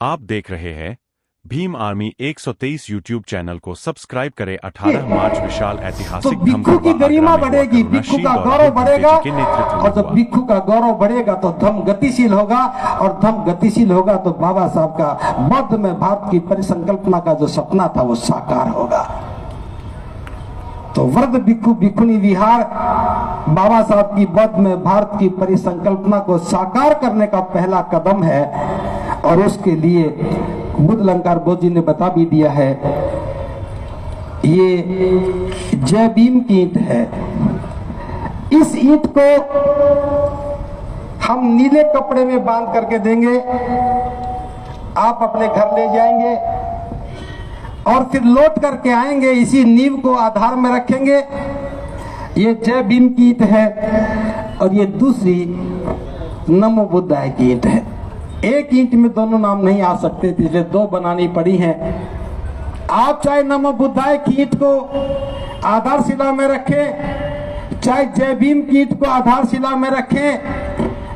आप देख रहे हैं भीम आर्मी 123 यूट्यूब चैनल को सब्सक्राइब करें। 18 मार्च विशाल ऐतिहासिक तो भिक्षु की गरिमा बढ़ेगी, भिक्षु का गौरव बढ़ेगा, और जब भिक्षु का गौरव बढ़ेगा तो धर्म गतिशील होगा, और धर्म गतिशील होगा तो बाबा साहब का बौद्ध में भारत की परिसंकल्पना का जो सपना था वो साकार होगा। तो वृद्ध भिक्षु भिक्षुणी विहार बाबा साहब की बौद्ध में भारत की परिसंकल्पना को साकार करने का पहला कदम है, और उसके लिए बुद्ध अलंकार बोध जी ने बता भी दिया है। ये जय भीम की ईंट है। इस ईंट को हम नीले कपड़े में बांध करके देंगे, आप अपने घर ले जाएंगे और फिर लौट करके आएंगे, इसी नींव को आधार में रखेंगे। ये जय भीम की ईंट है, और ये दूसरी नमो बुद्धाय की ईंट है। एक ईंट में दोनों नाम नहीं आ सकते थे, इसलिए दो बनानी पड़ी हैं। आप चाहे नमो बुद्धाय की ईंट को आधारशिला में रखें, चाहे जय भीम की ईंट को आधारशिला में रखें,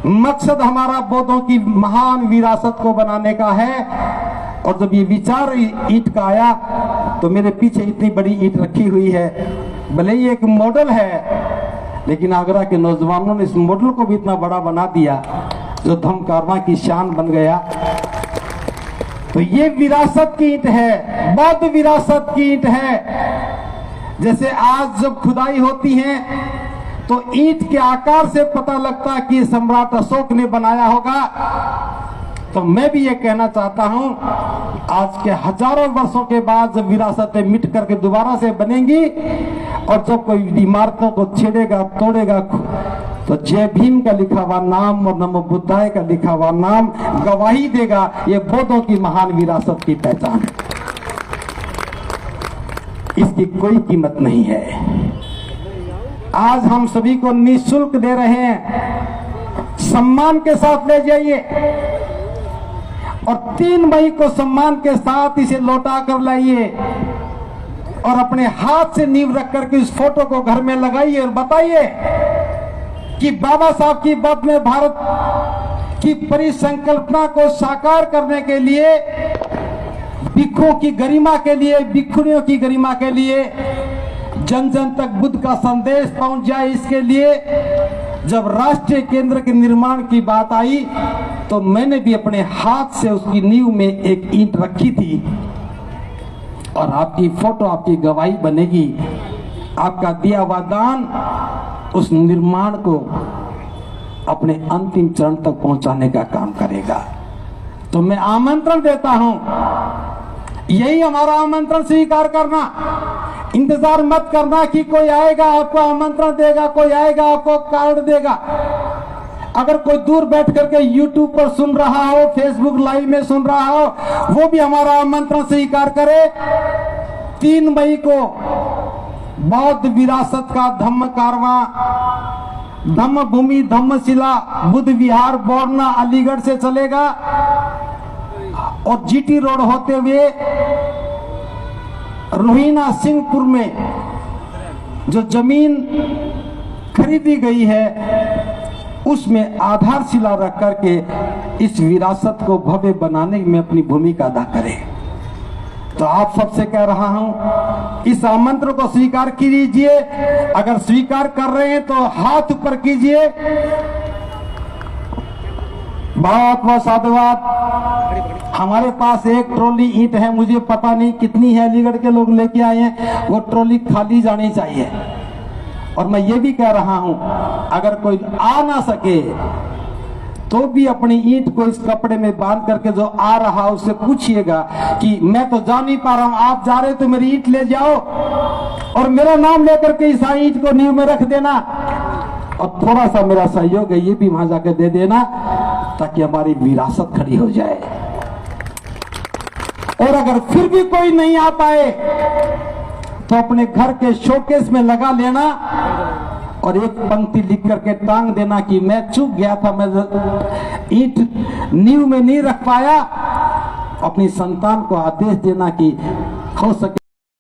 मकसद हमारा बौद्धों की महान विरासत को बनाने का है। और जब ये विचार ईंट का आया तो मेरे पीछे इतनी बड़ी ईंट रखी हुई है। भले ही एक मॉडल है, लेकिन आगरा के नौजवानों ने इस मॉडल को भी इतना बड़ा बना दिया जो धम्म कारवां की शान बन गया। तो ये विरासत की ईंट है, बौद्ध विरासत की ईंट है। जैसे आज जब खुदाई होती है तो ईंट के आकार से पता लगता है कि सम्राट अशोक ने बनाया होगा। तो मैं भी ये कहना चाहता हूं, आज के हजारों वर्षों के बाद जब विरासतें मिट करके दोबारा से बनेंगी, और जब कोई इमारतों को छेड़ेगा तोड़ेगा, तो जय भीम का लिखा हुआ नाम और नमो बुद्धाय का लिखा हुआ नाम गवाही देगा, ये बौद्धों की महान विरासत की पहचान है। इसकी कोई कीमत नहीं है। आज हम सभी को निःशुल्क दे रहे हैं, सम्मान के साथ ले जाइए, और 3 मई को सम्मान के साथ इसे लौटा कर लाइए, और अपने हाथ से नींव रख करके इस फोटो को घर में लगाइए और बताइए कि बाबा साहब की बौद्ध में भारत की परिसंकल्पना को साकार करने के लिए, भिक्षुओं की गरिमा के लिए, भिक्षुणियों की गरिमा के लिए, जन जन तक बुद्ध का संदेश पहुंच जाए, इसके लिए जब राष्ट्रीय केंद्र के निर्माण की बात आई तो मैंने भी अपने हाथ से उसकी नींव में एक ईंट रखी थी। और आपकी फोटो आपकी गवाही बनेगी, आपका दिया हुआ दान उस निर्माण को अपने अंतिम चरण तक पहुंचाने का काम करेगा। तो मैं आमंत्रण देता हूं, यही हमारा आमंत्रण स्वीकार करना। इंतजार मत करना कि कोई आएगा आपको आमंत्रण देगा, कोई आएगा आपको कार्ड देगा। अगर कोई दूर बैठ करके YouTube पर सुन रहा हो, Facebook लाइव में सुन रहा हो, वो भी हमारा आमंत्रण स्वीकार करे। 3 मई को बौद्ध विरासत का धम्म कारवां, धम्म भूमि धम्मशिला बुद्ध विहार बोरना अलीगढ़ से चलेगा, और GT रोड होते हुए रोहिना सिंहपुर में जो जमीन खरीदी गई है उसमें आधारशिला रख करके इस विरासत को भव्य बनाने में अपनी भूमिका अदा करें। तो आप सबसे कह रहा हूं, इस आमंत्रण को स्वीकार कीजिए। अगर स्वीकार कर रहे हैं तो हाथ ऊपर कीजिए। बहुत बहुत साधुवाद। हमारे पास एक ट्रॉली ईंट है, मुझे पता नहीं कितनी है, अलीगढ़ के लोग लेके आए हैं, वो ट्रॉली खाली जानी चाहिए। और मैं ये भी कह रहा हूं, अगर कोई आ ना सके तो भी अपनी ईंट को इस कपड़े में बांध करके जो आ रहा उससे पूछिएगा कि मैं तो जा नहीं पा रहा हूं, आप जा रहे तो मेरी ईंट ले जाओ, और मेरा नाम लेकर के इस ईंट को नींव में रख देना, और थोड़ा सा मेरा सहयोग है ये भी वहां जाकर दे देना, ताकि हमारी विरासत खड़ी हो जाए। और अगर फिर भी कोई नहीं आ पाए तो अपने घर के शोकेस में लगा लेना, और एक पंक्ति लिख करके टांग देना कि मैं चूक गया था, मैं ईंट नींव में नहीं रख पाया। अपनी संतान को आदेश देना कि हो सके